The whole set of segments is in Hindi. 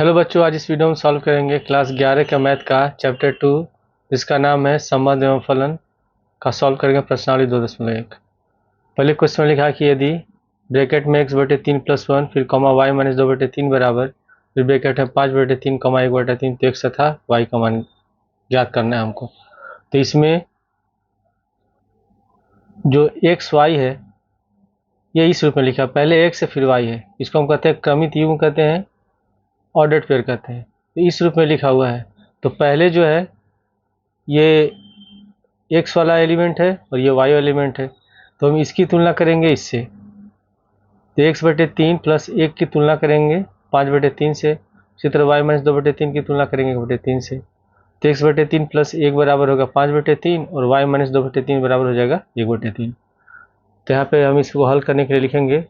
हेलो बच्चों, आज इस वीडियो में सॉल्व करेंगे क्लास 11 का मैथ का चैप्टर 2 जिसका नाम है संबंध एवं फलन का सॉल्व करेंगे प्रश्नावली 2.1। पहले क्वेश्चन में लिखा है कि यदि ब्रैकेट में x/3 + 1 फिर कॉमा y - 2/3 बराबर फिर ब्रैकेट है 5/3 कॉमा 1/3 तो x तथा y का मान ज्ञात करना है हमको। तो इसमें जो x y है ये इस रूप में लिखा है, पहले x है फिर y है, इसको हम कहते हैं क्रमित युग्म कहते हैं, ऑर्डर्ड पेयर कहते हैं। तो इस रूप में लिखा हुआ है। तो पहले जो है ये x वाला एलिमेंट है और ये y वाला एलिमेंट है, तो हम इसकी तुलना करेंगे इससे। तो x/3 + 1 की तुलना करेंगे 5/3 से। इसी तरह y - 2/3 की तुलना करेंगे 1/3 से। तो x/3 + 1 बराबर होगा 5/3 और y - 2/3 बराबर हो जाएगा 1/3। तो यहाँ पे हम इसको हल करने के लिए लिखेंगे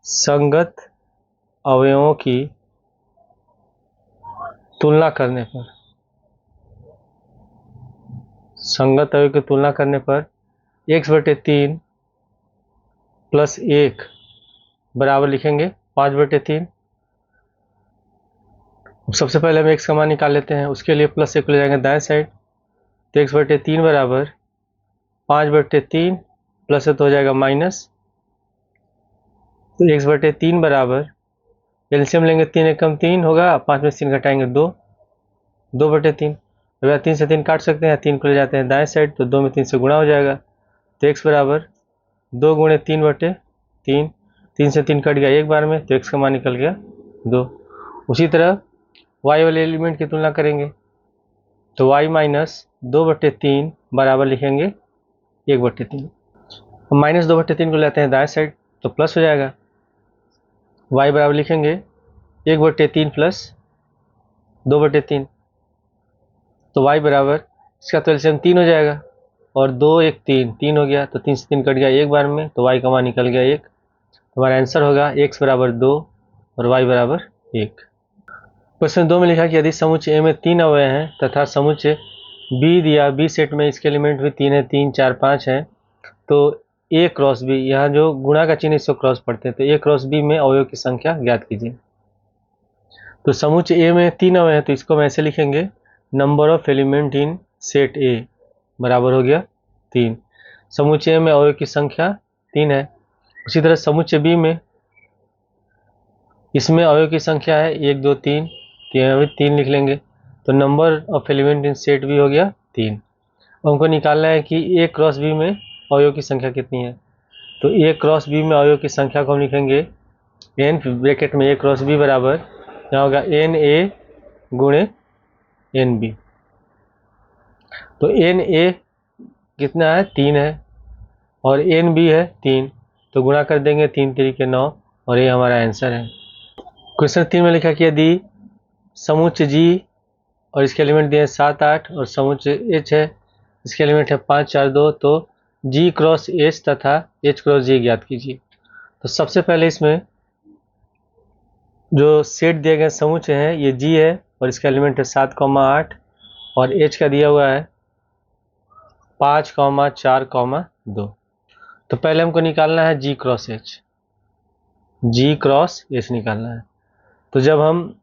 संगत अवयवों की तुलना करने पर, संगत अवयव की तुलना करने पर x/3 + 1 बराबर लिखेंगे 5/3। सबसे पहले हम x का मान निकाल लेते हैं, उसके लिए +1 ले जाएंगे दाएं साइड। तो x/3 बराबर 5/3 प्लस है तो हो जाएगा माइनस। तो x/3 बराबर एलसीएम लेंगे 3 एकम 3 होगा, 5 में 3 घटाएंगे 2, 2/3। अगर 3 से 3 काट सकते हैं, 3 को ले जाते हैं दाएं साइड तो 2 में 3 से गुणा हो जाएगा। तो x बराबर 2 × 3/3, 3 से 3 कट गया एक बार में, तो x का मान निकल गया 2। उसी तरह y वाले एलिमेंट की तुलना करेंगे तो y - 2/3 बराबर लिखेंगे 1/3। हम -2/3 को लेते हैं दाएं साइड तो प्लस हो जाएगा। y बराबर लिखेंगे 1/3 + 2/3। तो y बराबर इसका तो एलसीएम 3 हो जाएगा और 2 1 3 3 हो गया, तो 3 से 3 कट गया एक बार में, तो y का मान निकल गया 1। हमारा आंसर होगा x बराबर 2 और y बराबर 1। क्वेश्चन 2 में लिखा कि यदि समुच्चय A में 3 अवयव हैं तथा समुच्चय B दिया, B सेट में इसके एलिमेंट भी 3 है, 3 4 5 है, तो A क्रॉस B, यहाँ जो गुणा का चिन्ह इसको क्रॉस पढ़ते हैं, तो A क्रॉस B में अवयव की संख्या ज्ञात कीजिए। तो समुच्चय A में 3 अवयव है तो इसको हम ऐसे लिखेंगे number of element in set A बराबर हो गया 3। समुच्चय A में अवयव की संख्या 3 है। उसी तरह समुच्चय B में, इसमें अवयव की संख्या है 1 2 3, तो 3 लिख लेंगे। तो number of element in set B हो गया 3। हमको निकालना है कि A क्रॉस B में अवयव की संख्या कितनी है। तो A क्रॉस B में अवयव की संख्या को हम लिखेंगे n ब्रैकेट में A क्रॉस B बराबर यहाँ होगा NA × NB। तो NA कितना है 3 है और NB है 3, तो गुणा कर देंगे 3 3 के 9 और ये हमारा आंसर है। क्वेश्चन 3 में लिखा कि यदि समुच्चय G और इसके एलिमेंट दिए 7 8 और समुच्चय H है, इसके एलिमेंट है 5 4 2, तो G क्रॉस H तथा H क्रॉस G ज्ञात कीजिए। तो सबसे पहले इसमें जो सेट दिए गए समुच्चय है ये G है और इसका एलिमेंट है 7 8 और H का दिया हुआ है 5 4 2। तो पहले हमको निकालना है G cross H, G cross H निकालना है। तो जब हम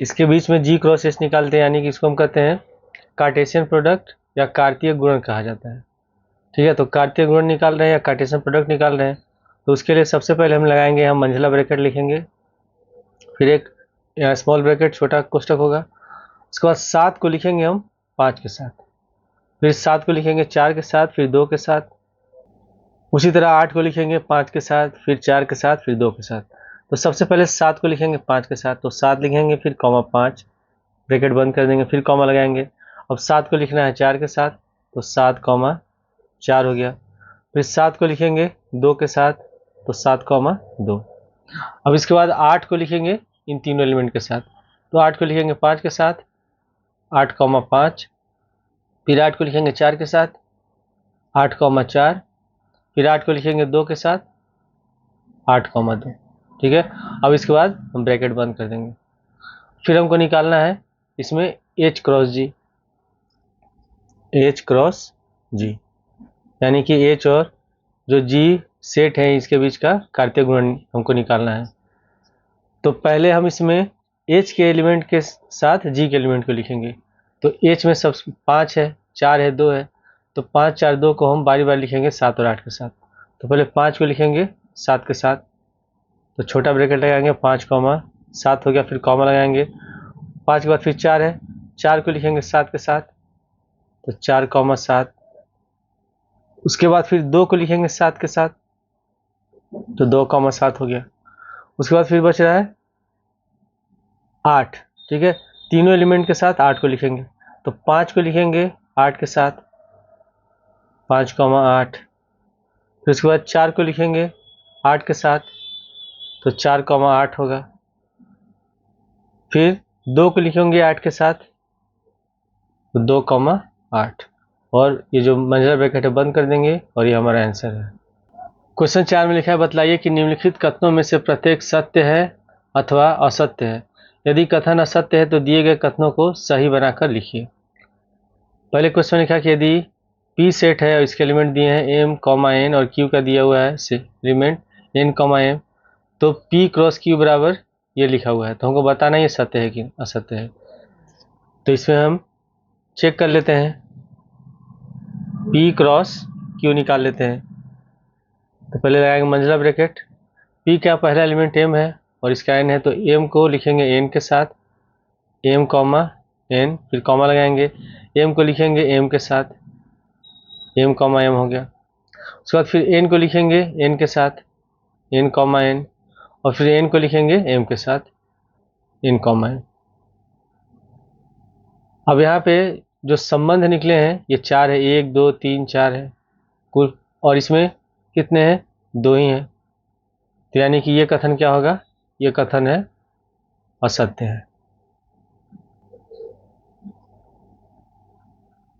इसके बीच में G क्रॉस H निकालते हैं, यानी कि इसको हम कहते हैं कार्टेशियन प्रोडक्ट या कार्तीय गुणन कहा जाता है। ठीक है, तो कार्तीय गुणन निकाल रहे हैं या कार्टेशियन प्रोडक्ट निकाल रहे हैं, तो उसके लिए सबसे पहले हम लगाएंगे, हम मंझला ब्रैकेट लिखेंगे, फिर एक स्मॉल ब्रैकेट छोटा कोष्टक होगा। उसके बाद 7 को लिखेंगे हम 5 के साथ, फिर 7 को लिखेंगे 4 के साथ, फिर 2 के साथ। उसी तरह 8 को लिखेंगे 5 के साथ, फिर 4 के साथ, फिर 2 के साथ। तो सबसे पहले 7 को लिखेंगे 5 के साथ, तो 7 लिखेंगे फिर कॉमा 5 ब्रैकेट बंद कर देंगे, फिर कॉमा लगाएंगे। अब 7 को लिखना है 4 के साथ, तो 7 4 हो गया। फिर 7 को लिखेंगे 2 के साथ, तो 7 2। अब इसके बाद 8 को लिखेंगे इन तीनों एलिमेंट के साथ, तो 8 को लिखेंगे 5 के साथ, 8 5, फिर 8 को लिखेंगे 4 के साथ, 8 4, फिर 8 को लिखेंगे 2 के साथ, 8 2। ठीक है, अब इसके बाद हम ब्रैकेट बंद कर देंगे। फिर हमको निकालना है इसमें H cross G, H cross G, यानी कि H और जो G सेट है इसके बीच का कार्तीय गुणन हमको निकालना है। तो पहले हम इसमें H के एलिमेंट के साथ G के एलिमेंट को लिखेंगे। तो H में सब 5 है, 4 है, 2 है, तो 5 4 2 को हम बारी बारी लिखेंगे 7 और 8 के साथ। तो पहले 5 को लिखेंगे 7 के साथ, तो छोटा ब्रैकेट लगाएंगे 5,7 हो गया, फिर कॉमा लगाएंगे। 5 के बाद फिर 4 है, 4 को लिखेंगे 7 के साथ, तो 4,7। उसके बाद फिर 2 को लिखेंगे 7 के साथ, तो 2,7 हो गया। उसके बाद फिर बच रहा है 8, ठीक है, तीनों एलिमेंट के साथ 8 को लिखेंगे। तो 5 को लिखेंगे 8 के साथ, 5,8। फिर उसके बाद 4 को लिखेंगे 8 के साथ, तो 4,8 होगा। फिर 2 को लिखेंगे 8 के साथ, तो 2,8, और ये जो मंझला ब्रैकेट है बंद कर देंगे, और ये हमारा आंसर है। क्वेश्चन 4 में लिखा है, बतलाइए कि निम्नलिखित कथनों में से प्रत्येक सत्य है अथवा असत्य है। यदि कथन असत्य है तो दिए गए कथनों को सही बनाकर लिखिए। पहले क्वेश्चन में लिखा कि यदि P सेट है और इसके एलिमेंट दिए हैं M, N और Q का दिया हुआ है एलिमेंट N, M, तो P क्रॉस Q बराबर ये लिखा हुआ है, तो हमको बताना ये सत्य है कि असत्य है। तो इसमें हम चेक कर लेते हैं, P क्रॉस Q निकाल लेते हैं। तो पहले लगाएंगे मंझला ब्रैकेट, P का पहला एलिमेंट M है और इसका N है, तो M को लिखेंगे N के साथ, M, N, फिर कॉमा लगाएंगे। M को लिखेंगे M के साथ, M, M हो गया। उसके बाद फिर N को लिखेंगे N के साथ, N, N, और फिर N को लिखेंगे M के साथ, N, N। अब यहाँ पे जो संबंध निकले हैं ये 4 है, 1 2 3 4 है कुल, और इसमें कितने हैं, 2 ही हैं। तो यानी कि ये कथन क्या होगा, ये कथन है असत्य है।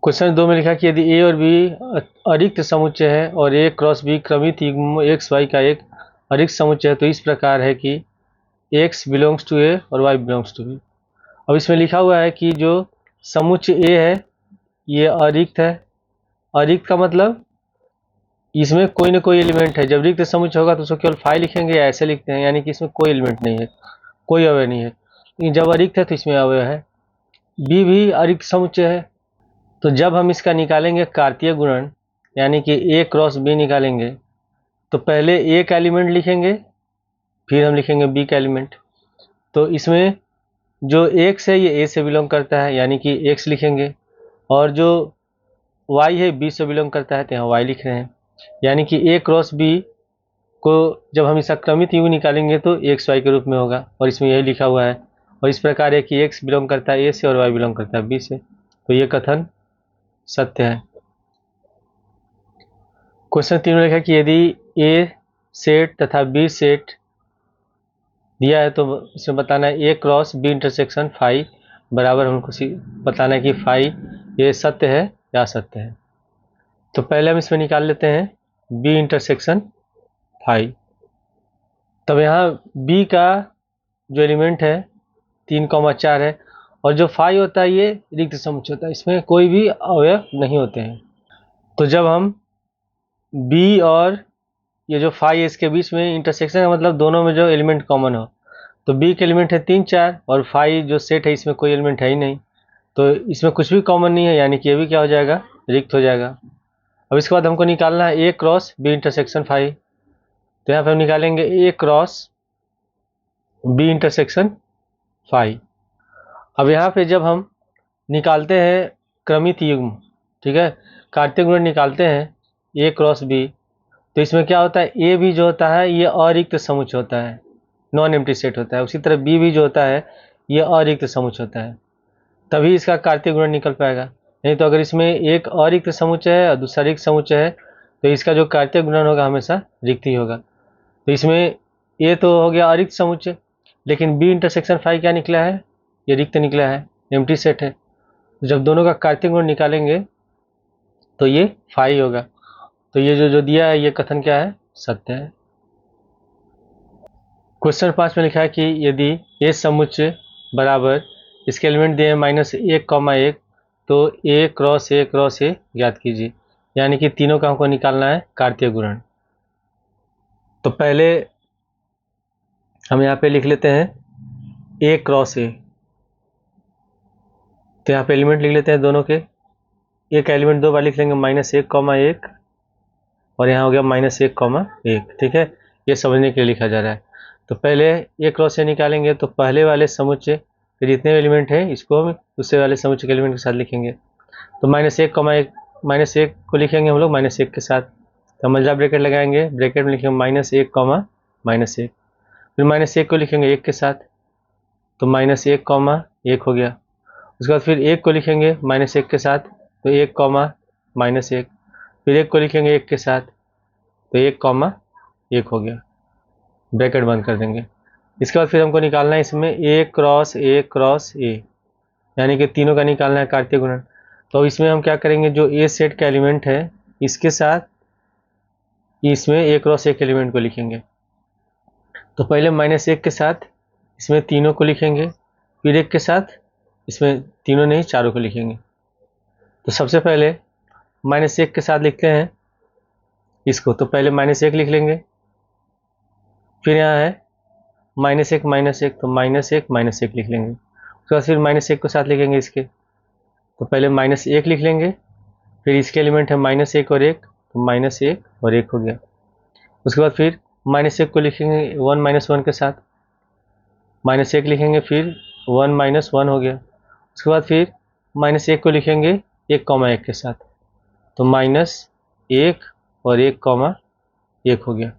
क्वेश्चन 2 में लिखा कि यदि A और B अरिक्त समुच्चय है और A क्रॉस B क्रमित युग्म x y का एक अरिक्त समुच्चय है, तो इस प्रकार है कि x बिलोंग्स टू A और y बिलोंग्स टू B। अब इसमें लिखा हुआ है कि जो समुच्चय A है ये अरिक्त है। अरिक्त का मतलब इसमें कोई ना कोई एलिमेंट है। जब रिक्त समुच्चय होगा तो उसको केवल फाई लिखेंगे या ऐसे लिखते हैं, यानी कि इसमें कोई एलिमेंट नहीं है, कोई अवयव नहीं है। लेकिन जब अरिक्त है तो इसमें अवयव है। बी भी अरिक्त समुच्चय है, तो जब हम इसका निकालेंगे कार्तीय गुणन, यानी कि A क्रॉस B निकालेंगे, तो पहले A का एलिमेंट लिखेंगे, फिर हम लिखेंगे B का एलिमेंट। तो इसमें जो x है ये A से बिलोंग करता है, यानी कि x लिखेंगे, और जो y है B से बिलोंग करता है, तो यहाँ y लिख रहे हैं। यानी कि A क्रॉस B को जब हम इसका क्रमित युग्म निकालेंगे तो एक्स वाई के रूप में होगा, और इसमें यही लिखा हुआ है। और इस प्रकार है कि एक्स बिलोंग करता है ए से और वाई बिलोंग करता है बी से, तो ये कथन सत्य है। क्वेश्चन 3 में लिखा कि यदि ए सेट तथा बी सेट दिया है तो इसमें बताना है A cross B intersection phi बराबर, हमको बताना है कि फाई ये सत्य है या असत्य है। तो पहले हम इसमें निकाल लेते हैं बी इंटरसेक्शन फाई। तब यहाँ बी का जो एलिमेंट है 3,4 है, और जो फाई होता है ये रिक्त समुच्चय होता है, इसमें कोई भी अवयव नहीं होते हैं। तो जब हम बी और ये जो फाई है इसके बीच में इंटरसेक्शन है, मतलब दोनों में जो एलिमेंट कॉमन हो, तो बी के एलिमेंट है 3 4 और फाई जो सेट है इसमें कोई एलिमेंट है ही नहीं, तो इसमें कुछ भी कॉमन नहीं है, यानी कि ये भी क्या हो जाएगा, रिक्त हो जाएगा। अब इसके बाद हमको निकालना है A cross B intersection phi. तो यहाँ पे हम निकालेंगे ए क्रॉस बी इंटरसेक्शन फाई। अब यहाँ पे जब हम निकालते हैं क्रमित युग्म, ठीक है, कार्तीय गुणन निकालते हैं ए क्रॉस बी, तो इसमें क्या होता है, ए भी जो होता है ये अरिक्त समुच्चय होता है, नॉन एम्प्टी सेट होता है। उसी तरह बी भी जो होता है ये अरिक्त समुच्चय होता है, तभी इसका कार्तीय गुणन निकल पाएगा। नहीं तो अगर इसमें एक अरिक्त समुच्चय है और दूसरा रिक्त समुच्चय है, तो इसका जो कार्तीय गुणन होगा हमेशा रिक्त ही होगा। तो इसमें ए तो हो गया अरिक्त समुच्चय, लेकिन बी इंटरसेक्शन फाई क्या निकला है, ये रिक्त निकला है, एम्प्टी सेट है। जब दोनों का कार्तीय गुण निकालेंगे तो ये फाई होगा। तो ये जो दिया है ये कथन क्या है, सत्य है। क्वेश्चन 5 में लिखा है कि यदि ए समुच्चय बराबर इसके एलिमेंट दिए हैं -1, तो ए क्रॉस ए ज्ञात कीजिए, यानी कि तीनों का हमको निकालना है कार्तीय गुणन। तो पहले हम यहाँ पे लिख लेते हैं ए क्रॉस ए। तो यहाँ पे एलिमेंट लिख लेते हैं दोनों के। एक एलिमेंट 2 बार लिख लेंगे -1, 1, और यहाँ हो गया -1, 1। ठीक है, ये समझने के लिए लिखा जा रहा है। तो पहले ए क्रॉस ए निकालेंगे तो पहले वाले समुच्चय के जितने एलिमेंट है इसको हम दूसरे वाले समुच्चय के एलिमेंट के साथ लिखेंगे। तो -1, 1 को लिखेंगे हम लोग -1 के साथ। तो मल्टीप्लाई ब्रैकेट लगाएंगे, ब्रैकेट में लिखेंगे -1, -1। फिर -1 को लिखेंगे 1 के साथ, तो -1, 1 हो गया। उसके बाद फिर 1 को लिखेंगे -1 के साथ, तो 1, -1। फिर 1 को लिखेंगे 1 के साथ, तो 1, 1 हो गया। ब्रैकेट बंद कर देंगे। इसके बाद फिर हमको निकालना है इसमें ए क्रॉस ए, यानी कि तीनों का निकालना है कार्तीय गुणन। तो इसमें हम क्या करेंगे, जो ए सेट का एलिमेंट है इसके साथ इसमें ए क्रॉस ए के एलिमेंट को लिखेंगे। तो पहले -1 के साथ इसमें तीनों को लिखेंगे, फिर 1 के साथ इसमें तीनों नहीं चारों को लिखेंगे। तो सबसे पहले -1 के साथ लिखते हैं इसको। तो पहले -1 लिख लेंगे, फिर यहाँ है -1, -1, तो -1 लिख लेंगे। उसके बाद फिर -1 को साथ लिखेंगे इसके। तो पहले -1 लिख लेंगे, फिर इसके एलिमेंट है -1 और 1, तो -1 और 1 हो गया। उसके बाद फिर -1 को लिखेंगे 1 -1 के साथ, -1 लिखेंगे, फिर 1 -1 हो गया। उसके बाद फिर -1 को लिखेंगे 1, 1 के साथ, तो -1 और 1, 1 हो गया।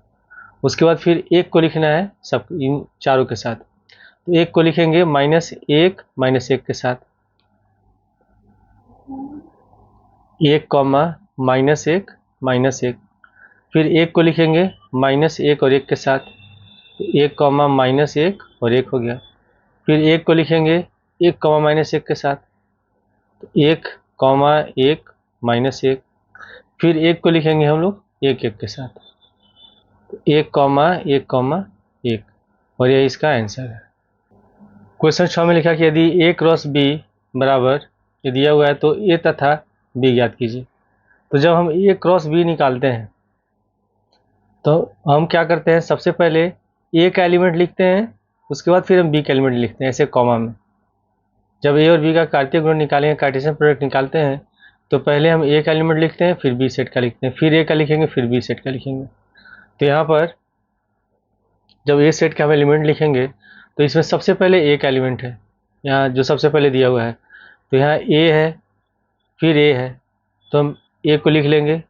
उसके बाद फिर 1 को लिखना है सब इन चारों के साथ। तो 1 को लिखेंगे -1, -1 के साथ, 1, -1, -1। फिर 1 को लिखेंगे -1 और 1 के साथ, तो 1, -1 और 1 हो गया। फिर 1 को लिखेंगे 1, -1 के साथ, तो 1, 1, -1। फिर 1 को लिखेंगे हम लोग 1, 1 के साथ, तो 1, 1, 1, और यही इसका आंसर है। क्वेश्चन 6 में लिखा कि यदि ए क्रॉस बी बराबर ये दिया हुआ है तो ए तथा बी ज्ञात कीजिए। तो जब हम ए क्रॉस बी निकालते हैं तो हम क्या करते हैं, सबसे पहले ए का एलिमेंट लिखते हैं, उसके बाद फिर हम बी का एलिमेंट लिखते हैं ऐसे कॉमा में। जब ए और बी का कार्तीय गुण निकालेंगे, कार्टेशियन प्रोडक्ट निकालते हैं, तो पहले हम ए का एलिमेंट लिखते हैं, फिर बी सेट का लिखते हैं, फिर ए का लिखेंगे, फिर बी सेट का लिखेंगे। तो यहाँ पर जब ए सेट का हम एलिमेंट लिखेंगे तो इसमें सबसे पहले ए का एलिमेंट है, यहाँ जो सबसे पहले दिया हुआ है, तो यहाँ ए है, फिर ए है, तो हम ए को लिख लेंगे।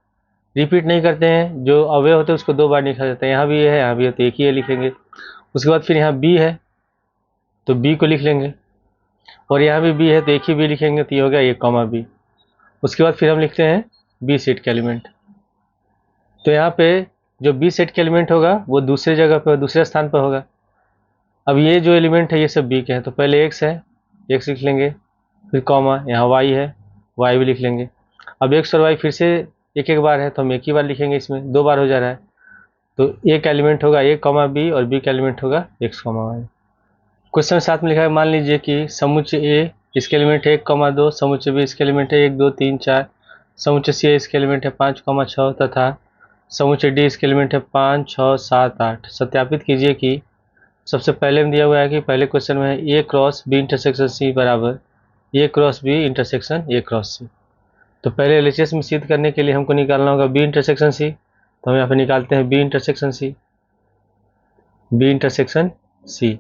रिपीट नहीं करते हैं, जो अवयव होते हैं उसको 2 बार लिखा जाता है। यहाँ भी ए है, यहाँ भी है, तो एक ही ए लिखेंगे। उसके बाद फिर यहाँ बी है, तो बी को लिख लेंगे, और यहाँ भी बी है, तो एक ही बी लिखेंगे, तो ये हो गया ए, बी। उसके बाद फिर हम लिखते हैं बी सेट का एलिमेंट। तो यहाँ पे जो बी सेट का एलिमेंट होगा वो दूसरे जगह पर, दूसरे स्थान पर होगा। अब ये जो एलिमेंट है ये सब बी के हैं, तो पहले एक्स है, एक्स लिख लेंगे, फिर कॉमा, यहाँ वाई है, वाई भी लिख लेंगे। अब एक्स और वाई फिर से एक एक बार है, तो हम एक ही बार लिखेंगे, इसमें 2 बार हो जा रहा है। तो ए का एलिमेंट होगा ए, बी, और बी का एलिमेंट होगा एक्स, वाई। क्वेश्चन 7 में लिखा है, मान लीजिए कि समुच्चय ए इसके एलिमेंट है 1, 2, समुच्चय बी इसके एलिमेंट है 1, 2, 3, 4, समुच्चय सी इसके एलिमेंट है 5, 6 तथा समुच्चय डी इसके एलिमेंट है 5, 6, 7, 8। सत्यापित कीजिए कि सबसे पहले में दिया हुआ है कि पहले क्वेश्चन में है A cross B intersection C बराबर A cross B intersection A cross C. तो पहले एलएचएस में सिद्ध करने के लिए हमको निकालना होगा बी इंटरसेक्शन सी। तो हम यहाँ पे निकालते हैं B intersection C, B intersection C.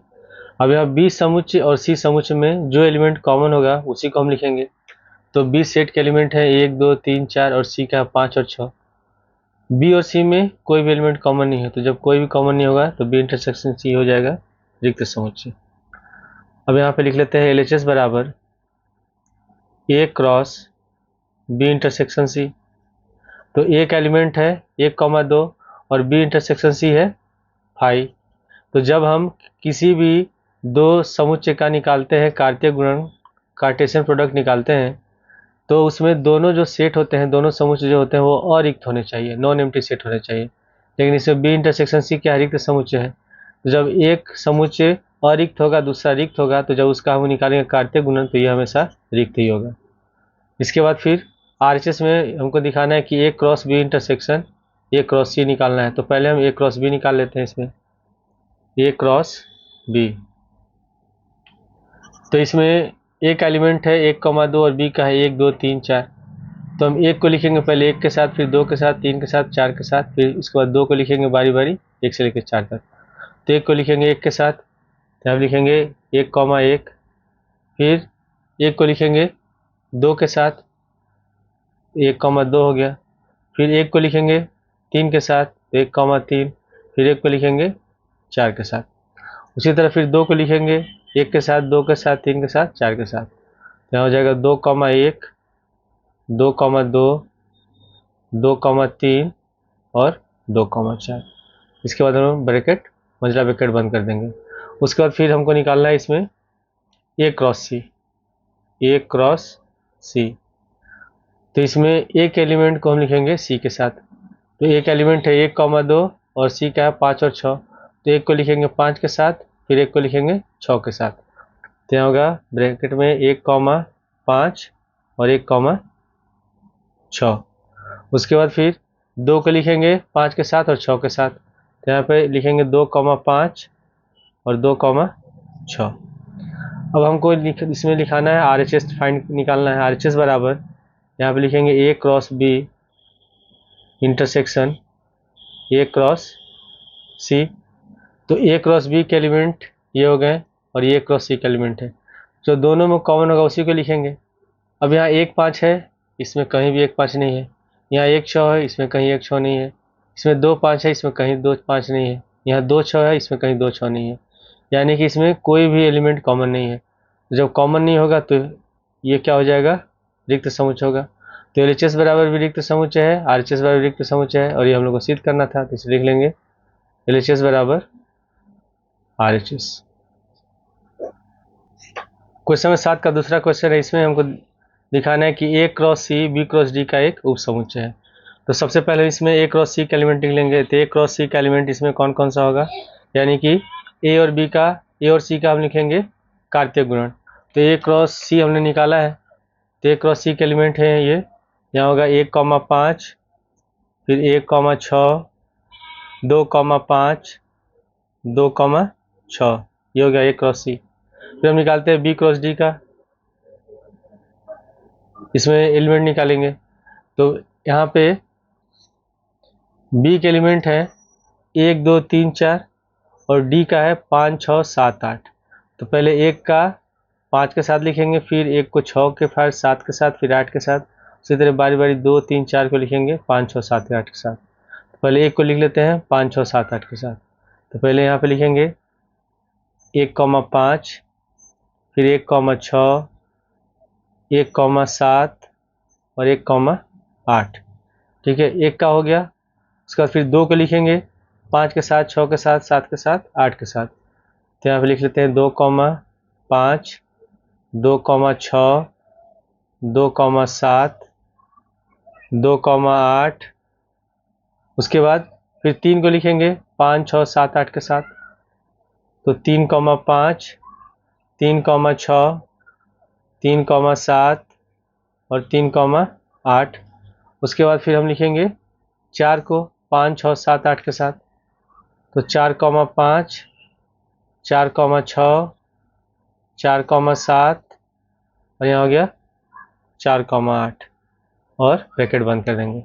अब यहाँ बी समुच्चय और सी समुच्चय में जो एलिमेंट कॉमन होगा उसी को हम लिखेंगे। तो बी सेट के एलिमेंट है 1, 2, 3, 4, और सी का 5 और 6। बी और सी में कोई भी एलिमेंट कॉमन नहीं है, तो जब कोई भी कॉमन नहीं होगा तो बी इंटरसेक्शन सी हो जाएगा रिक्त समुच्चय। अब यहाँ पे लिख लेते हैं एलएचएस बराबर ए क्रॉस बी इंटरसेक्शन सी। तो ए का एलिमेंट है 1, 2, और बी इंटरसेक्शन सी है 5। तो जब हम किसी भी दो समुच्चय का निकालते हैं कार्तीय गुणन, कार्टेशियन प्रोडक्ट निकालते हैं, तो उसमें दोनों जो सेट होते हैं, दोनों समुच्चय जो होते हैं वो अरिक्त होने चाहिए, नॉन एम्प्टी सेट होने चाहिए। लेकिन इसमें बी इंटरसेक्शन सी क्या रिक्त समुच्चय है। तो जब एक समुच्चय अरिक्त होगा, दूसरा रिक्त होगा, तो जब उसका हम निकालेंगे कार्तीय गुणन, तो यह हमेशा रिक्त ही होगा। इसके बाद फिर आरएचएस में हमको दिखाना है कि A cross B intersection A cross C निकालना है। तो पहले हम ए क्रॉस बी निकाल लेते हैं इसमें। ए क्रॉस बी। तो इसमें एक एलिमेंट है 1,2 और बी का है 1 2 3 4। तो हम एक को लिखेंगे पहले 1 के साथ, फिर 2 के साथ, 3 के साथ, 4 के साथ, फिर इसके बाद 2 को लिखेंगे बारी बारी 1 से लेकर 4 तक। तो 1 को लिखेंगे 1 के साथ, तो हम लिखेंगे 1,1। फिर 1 को लिखेंगे 2 के साथ, 1,2 हो गया। फिर 1 को लिखेंगे 3 के साथ, 1,3। फिर 1 को लिखेंगे 4 के साथ। उसी तरह फिर 2 को लिखेंगे 1 के साथ, 2 के साथ, 3 के साथ, 4 के साथ। यहाँ हो जाएगा 2,1, 2,2, 2,3 और 2,4। इसके बाद हम ब्रैकेट मंझला ब्रैकेट बंद कर देंगे। उसके बाद फिर हमको निकालना है इसमें ए क्रॉस सी। ए क्रॉस सी, तो इसमें एक एलिमेंट को हम लिखेंगे सी के साथ। तो एक एलिमेंट है 1,2 और सी का है 5 और 6। तो एक को लिखेंगे 5 के साथ, फिर एक को लिखेंगे 6 के साथ। तो यहाँ होगा ब्रैकेट में 1,5 और 1,6। उसके बाद फिर 2 को लिखेंगे 5 के साथ और 6 के साथ। तो यहाँ पे लिखेंगे 2,5 और 2,6। अब हमको इसमें लिखाना है RHS फाइंड निकालना है। RHS बराबर यहाँ पे लिखेंगे A cross B intersection A cross C. तो ए क्रॉस बी के एलिमेंट ये हो गए और ये क्रॉस सी के एलिमेंट है। जो दोनों में कॉमन होगा उसी को लिखेंगे। अब यहाँ 1,5 है, इसमें कहीं भी 1,5 नहीं है। यहाँ 1,6 है, इसमें कहीं 1,6 नहीं है। इसमें 2,5 है, इसमें कहीं 2,5 नहीं है। यहाँ 2,6 है, इसमें कहीं 2,6 नहीं है। यानी कि इसमें कोई भी एलिमेंट कॉमन नहीं है। जब कॉमन नहीं होगा तो ये क्या हो जाएगा, रिक्त समुच्चय होगा। तो LHS बराबर भी रिक्त समुच्चय है, RHS बराबर रिक्त समुच्चय है, और ये हम लोग को सिद्ध करना था, तो इसे लिख लेंगे LHS बराबर RHS। क्वेश्चन नंबर 7 का दूसरा क्वेश्चन है। इसमें हमको दिखाना है कि A cross C B cross D का एक उप समुच्चय है। तो सबसे पहले इसमें ए क्रॉस सी का एलिमेंट लिख लेंगे। तो ए क्रॉस सी का एलिमेंट इसमें कौन कौन सा होगा, यानी कि ए और सी का हम लिखेंगे कार्तीय गुणन। तो ए क्रॉस सी हमने निकाला है। तो ए क्रॉस सी के एलिमेंट है ये, यहाँ होगा 1,5, फिर 1,6, 2,5, 2,6, ये हो गया ए क्रॉस सी। फिर हम निकालते हैं बी क्रॉस डी का, इसमें एलिमेंट निकालेंगे। तो यहाँ पे बी के एलिमेंट है 1 2 3 4 और डी का है 5 6 7 8। तो पहले 1 का 5 के साथ लिखेंगे, फिर 1 को 6 के साथ, 7 के साथ, फिर 8 के साथ। उसी तरह बारी बारी 2 3 4 को लिखेंगे 5 6 7 8 के साथ। तो पहले 1 को लिख लेते हैं 5 6 7 8 के साथ। तो पहले यहाँ पे लिखेंगे 1,5, फिर 1,6, 1,7 और 1,8। ठीक है, 1 का हो गया। उसके बाद फिर 2 को लिखेंगे 5 के साथ, 6 के साथ, 7 के साथ, 8 के साथ। तो यहाँ पे लिख लेते हैं 2,5, 2,6, 2,7, 2,8। उसके बाद फिर 3 को लिखेंगे 5 6 7 8 के साथ। तो 3,5, 3,6, 3,7 और 3,8। उसके बाद फिर हम लिखेंगे 4 को 5 6 7 8 के साथ। तो 4,5, 4,6, 4,7 और यहाँ हो गया 4,8 और ब्रैकेट बंद कर देंगे।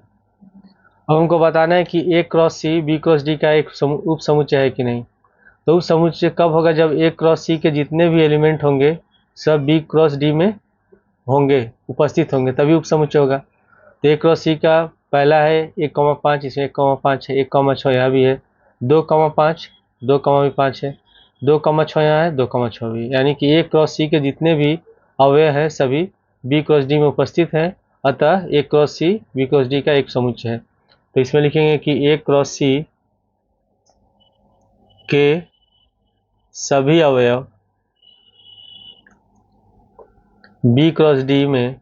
अब हमको बताना है कि A cross C B cross D का एक उप समुच्चय है कि नहीं। तो उप समुच्चय कब होगा, जब ए क्रॉस सी के जितने भी एलिमेंट होंगे सब बी क्रॉस डी में होंगे, उपस्थित होंगे, तभी उप समुच्चय होगा। तो ए क्रॉस सी का पहला है 1,5, इसमें 1,5 है, 1,6 यहाँ भी है, 2,5, 2,5 है, 2,6 यहाँ है, 2,6 भी, यानी कि ए क्रॉस सी के जितने भी अवयव हैं सभी बी क्रॉस डी में उपस्थित हैं। अतः A cross C B cross D का एक समुच्चय है। तो इसमें लिखेंगे कि ए क्रॉस सी के सभी अवयव बी क्रॉस डी में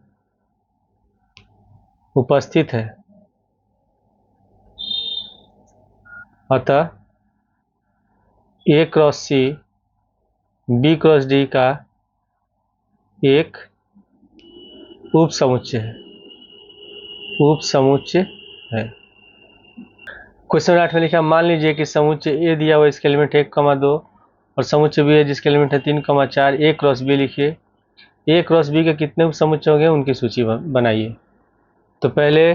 उपस्थित है, अतः A cross C B cross D का एक उप समुच्चय है, उप समुच्चय है। क्वेश्चन 8 में लिखा, मान लीजिए कि समुच्चय ए दिया हुआ इसके एलिमेंट 1,2 और समुच्चय बी है जिसके एलिमेंट है 3,4। ए क्रॉस बी लिखिए। ए क्रॉस बी के कितने उप समुच्चय होंगे उनकी सूची बनाइए। तो पहले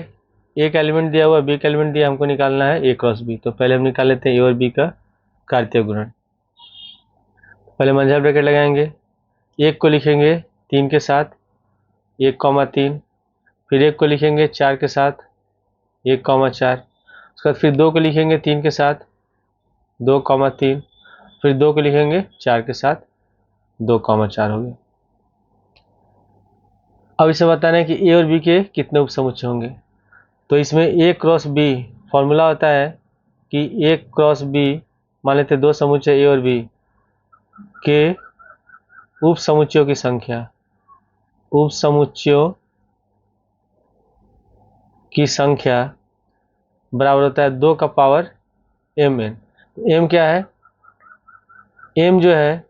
ए का एलिमेंट दिया हुआ, बी का एलिमेंट दिया, हमको निकालना है ए क्रॉस बी। तो पहले हम निकाल लेते हैं ए और बी का कार्तीय गुणन। पहले मंझला ब्रैकेट लगाएंगे, एक को लिखेंगे 3 के साथ 1,3, फिर एक को लिखेंगे 4 के साथ 1,4, उसके बाद फिर 2 को लिखेंगे 3 के साथ 2,3, फिर 2 को लिखेंगे 4 के साथ 2,4 हो गए। अब इसे बताना है कि ए और बी के कितने उप समुच्चय होंगे। तो इसमें ए क्रॉस बी फॉर्मूला होता है कि ए क्रॉस बी, मान लेते 2 समुच्चय ए और बी के उप समुच्चयों की संख्या, उप समुच्चयों की संख्या बराबर होता है 2 का पावर एम एन। एम क्या है? एम जो है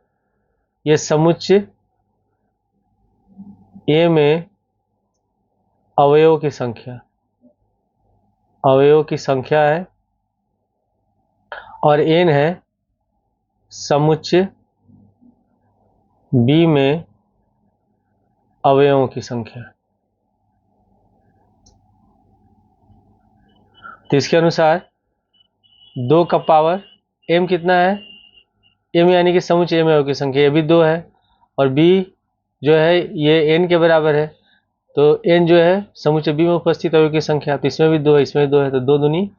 ये समुच्चय ए में अवयवों की संख्या, अवयवों की संख्या है, और एन है समुच्चय बी में अवयवों की संख्या। तो इसके अनुसार 2 का पावर एम कितना है? एम यानी कि समुच्चय ए में अवयवों की संख्या, ये भी 2 है, और बी जो है ये एन के बराबर है। तो एन जो है समुच्चय बी में उपस्थित अवयव की संख्या, तो इसमें भी 2 है, इसमें भी 2 है, तो 2 दूनी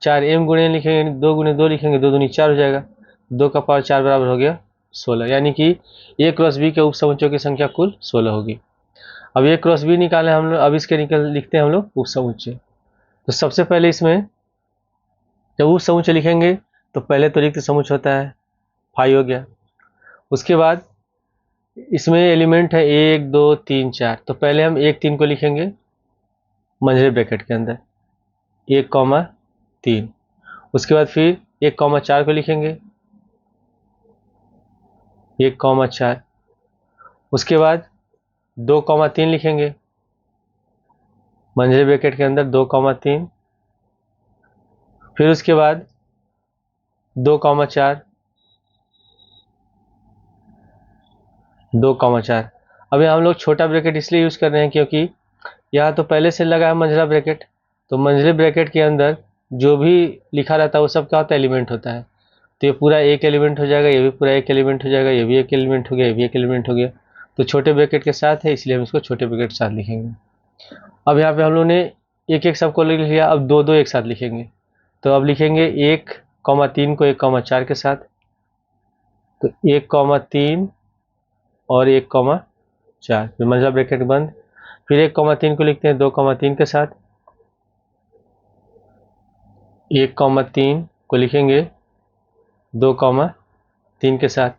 4। एम गुणे लिखेंगे 2 गुणे 2 लिखेंगे, 2 दूनी 4 हो जाएगा। 2 का पावर 4 बराबर हो गया 16, यानी कि ए क्रॉस बी के उप समुच्चयों की संख्या कुल 16 होगी। अब ए क्रॉस बी निकाले हम लोग, अब इसके लिखते हैं हम लोग उप समुच्चय। तो सबसे पहले इसमें जब उप समुच्चय लिखेंगे तो पहले तो रिक्त समुच्चय होता है, 5 हो गया। उसके बाद इसमें एलिमेंट है 1 2 3 4, तो पहले हम 1 3 को लिखेंगे मंझले ब्रैकेट के अंदर 1,3। उसके बाद फिर 1,4 को लिखेंगे 1,4। उसके बाद 2,3 लिखेंगे मंझले ब्रैकेट के अंदर 2,3। फिर उसके बाद 2,4 2,4। अब यहाँ हम लोग छोटा ब्रैकेट इसलिए यूज़ कर रहे हैं क्योंकि यहाँ तो पहले से लगा है मंझला ब्रैकेट, तो मंझले ब्रैकेट के अंदर जो भी लिखा रहता है वो सब क्या होता है? एलिमेंट होता है। तो ये पूरा एक एलिमेंट हो जाएगा, ये भी पूरा एक एलिमेंट हो जाएगा, ये भी एक एलिमेंट हो गया, ये भी एक एलिमेंट हो गया। तो छोटे ब्रैकेट के साथ है इसलिए हम इसको छोटे ब्रैकेट के साथ लिखेंगे। अब यहाँ पे हम लोग ने एक एक सबको लिख लिया, अब 2 2 एक साथ लिखेंगे। तो अब लिखेंगे 1,3 को 1,4 के साथ, तो 1,3 और 1,4, फिर मंझला ब्रैकेट बंद। फिर 1,3 को लिखते हैं 2,3 के साथ, 1,3 को लिखेंगे 2,3 के साथ।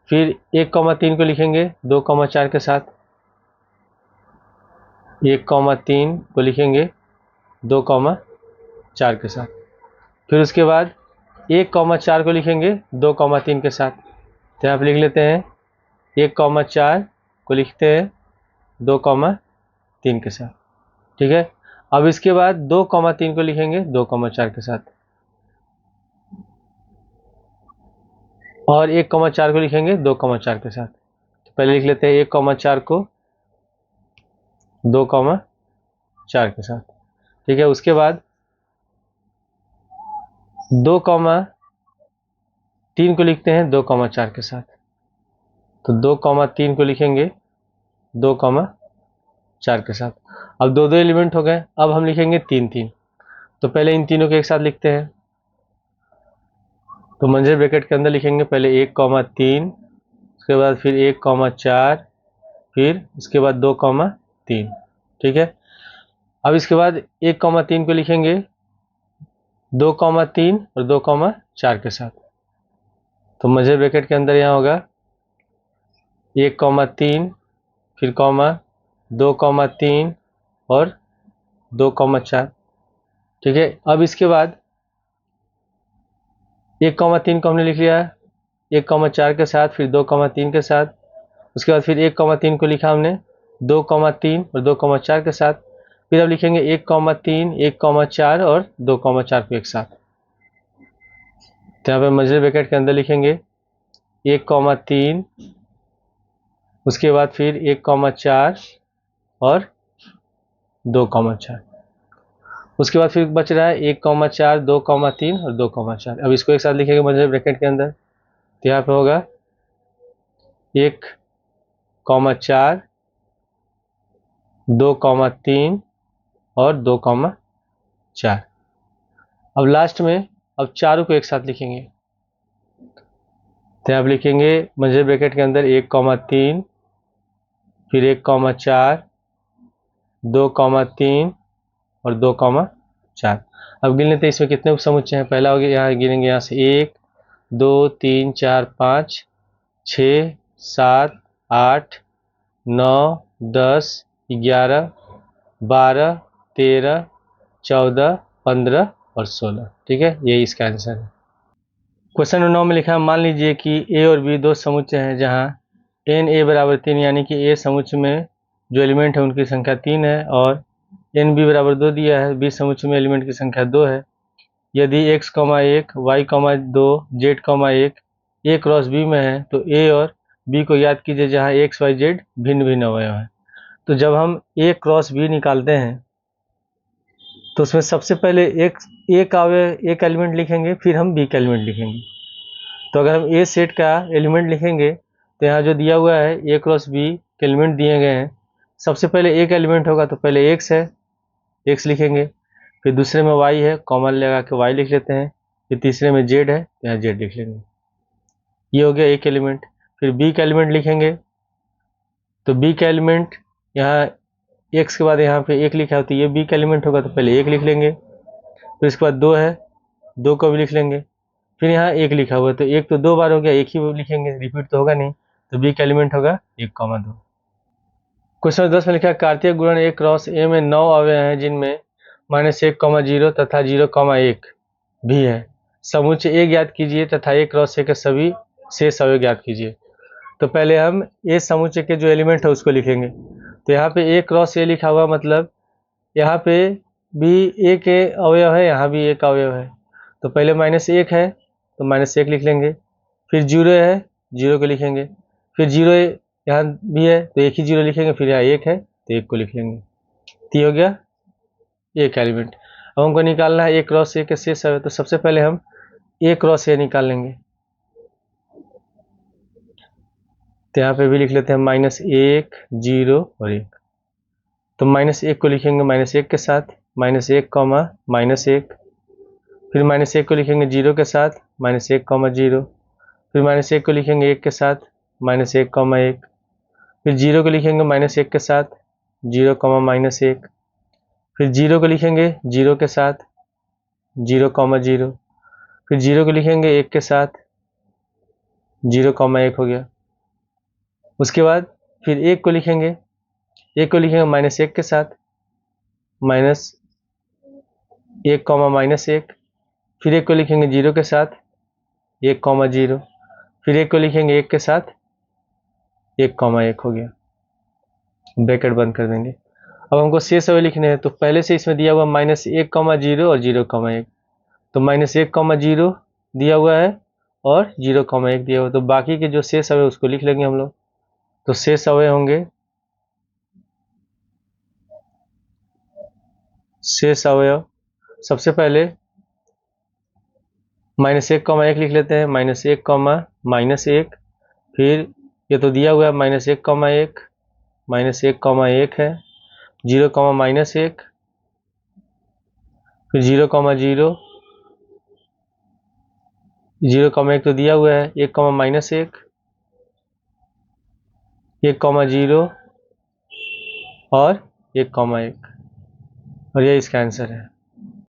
फिर 1,3 को लिखेंगे 2,4 के साथ, 1,3 को लिखेंगे 2,4 के साथ। फिर उसके बाद 1,4 को लिखेंगे 2,3 के साथ। तो यहाँ पर लिख लेते हैं 1,4 को लिखते हैं 2,3 के साथ, ठीक है। अब इसके बाद 2,3 को लिखेंगे 2,4 के साथ, और 1,4 को लिखेंगे 2,4 के साथ। तो पहले लिख लेते हैं 1,4 को 2,4 के साथ, ठीक है। उसके बाद 2,3 को लिखते हैं 2,4 के साथ, तो 2,3 को लिखेंगे 2,4 के साथ। अब 2 2 एलिमेंट हो गए, अब हम लिखेंगे 3 3। तो पहले इन तीनों को एक साथ लिखते हैं, तो मंझले ब्रैकेट के अंदर लिखेंगे पहले 1,3, उसके बाद फिर 1,4, फिर उसके बाद 2,3, ठीक है। अब इसके बाद 1,3 को लिखेंगे 2,3 और 2,4 के साथ, तो मंझले ब्रैकेट के अंदर यहाँ होगा 1,3, फिर 2,3 और 2,4, ठीक है। अब इसके बाद 1,3 को हमने लिख लिया 1,4 के साथ, फिर 2,3 के साथ। उसके बाद फिर 1,3 को लिखा हमने 2,3 और 2,4 के साथ। फिर अब लिखेंगे 1,3, 1,4 और 2,4 को एक साथ, तो यहाँ पे मझले ब्रैकेट के अंदर लिखेंगे 1,3, उसके बाद फिर 1,4 और 2,4। उसके बाद फिर बच रहा है 1,4, 2,3 और 2,4। अब इसको एक साथ लिखेंगे मझले ब्रैकेट के अंदर। तो यहाँ पे होगा 1,4, 2,3 और 2,4। अब लास्ट में अब चारों को एक साथ लिखेंगे। तो आप लिखेंगे मझले ब्रैकेट के अंदर 1,3, फिर 1,4, 2,3 और 2,4। अब गिन लेते हैं इसमें कितने उपसमुच्चय हैं। पहला हो गया, यहाँ गिनेंगे यहाँ से 1, 2, 3, 4, 5, 6, 7, 8, 9, 10, 11, 12, 13, 14, 15 और 16। ठीक है, यही इसका आंसर है। क्वेश्चन नंबर 9 में लिखा है, मान लीजिए कि ए और बी दो समुच्चय हैं जहां एन ए बराबर 3, यानी कि ए समुच्चय में जो एलिमेंट है उनकी संख्या 3 है, और एन बी बराबर 2 दिया है, बी समुच्चय में एलिमेंट की संख्या 2 है। यदि x, 1, y, 2, z, 1 ए क्रॉस बी में है तो ए और बी को याद कीजिए जहां x, y, z भिन्न भिन्न अवयव हैं। तो जब हम ए क्रॉस बी निकालते हैं तो उसमें सबसे पहले एक एलिमेंट लिखेंगे, फिर हम बी का एलिमेंट लिखेंगे। तो अगर हम ए सेट का एलिमेंट लिखेंगे तो यहाँ जो दिया हुआ है ए क्रॉस बी के एलिमेंट दिए गए हैं। सबसे पहले एक एलिमेंट होगा तो पहले एक्स है, एक्स लिखेंगे। फिर दूसरे में वाई है, कॉमन लगा के वाई लिख लेते हैं। फिर तीसरे में जेड है, तो यहाँ जेड लिख लेंगे। ये हो गया एक एलिमेंट। फिर बी का एलिमेंट लिखेंगे तो बी का एलिमेंट यहाँ एक्स के बाद यहाँ पे एक लिखा है तो ये बी का एलिमेंट होगा तो पहले एक लिख लेंगे। फिर इसके बाद 2 है, 2 को भी लिख लेंगे। फिर यहाँ एक लिखा हुआ है तो एक तो 2 बार हो गया, एक ही लिखेंगे, रिपीट तो होगा नहीं, तो बी का एलिमेंट होगा 1,2। क्वेश्चन 10 में लिखा है, कार्तीय गुणन ए क्रॉस ए में 9 अवयव हैं जिनमें -1,0 तथा 0,1 भी है। समुच्चय ए ज्ञात कीजिए तथा ए क्रॉस ए के सभी शेष अवयव ज्ञात कीजिए। तो पहले हम ए समुच्चय के जो एलिमेंट है उसको लिखेंगे। तो यहाँ पे ए क्रॉस ए लिखा हुआ मतलब यहाँ पे भी ए के अवयव है, यहाँ भी एक अवयव है। तो पहले -1 है तो -1 लिख लेंगे। फिर 0 है, 0 को लिखेंगे। फिर 0 यहाँ भी है तो एक ही 0 लिखेंगे। फिर यहाँ 1 है तो 1 को लिख लेंगे। तो ये हो गया एक एलिमेंट। अब हमको निकालना है ए क्रॉस ए के शेष अवयव। तो सबसे पहले हम ए क्रॉस ए निकाल लेंगे। तो यहाँ पे भी लिख लेते हैं -1, 0 और 1। तो -1 को लिखेंगे -1 के साथ, -1, -1। फिर -1 को लिखेंगे 0 के साथ, -1, 0। फिर -1 को लिखेंगे 1 के साथ, -1, 1। फिर 0 को लिखेंगे -1 के साथ, 0, -1। फिर 0 को लिखेंगे 0 के साथ, 0, 0। फिर 0 को लिखेंगे 1 के साथ, 0, 1 हो गया। उसके बाद फिर 1 को लिखेंगे -1 के साथ, -1, -1। फिर 1 को लिखेंगे 0 के साथ, 1, 0। फिर 1 को लिखेंगे 1 के साथ, 1, 1 हो गया। ब्रैकेट बंद कर देंगे। अब हमको शेष अवयव लिखने हैं। तो पहले से इसमें दिया हुआ -1, 0 और 0, 1। तो -1, 0 दिया हुआ है और 0, 1 दिया हुआ है। तो बाकी के जो शेष अवयव उसको लिख लेंगे हम लोग। तो शेष अवयव होंगे, शेष अवयव सबसे पहले -1, 1 लिख लेते हैं। -1, -1। फिर ये तो दिया हुआ है -1, 1, -1, है। 0, -1। फिर 0, 0। 0, 1 तो दिया हुआ है, 1, -1। 1, 0 और 1, 1। और ये इसका आंसर है।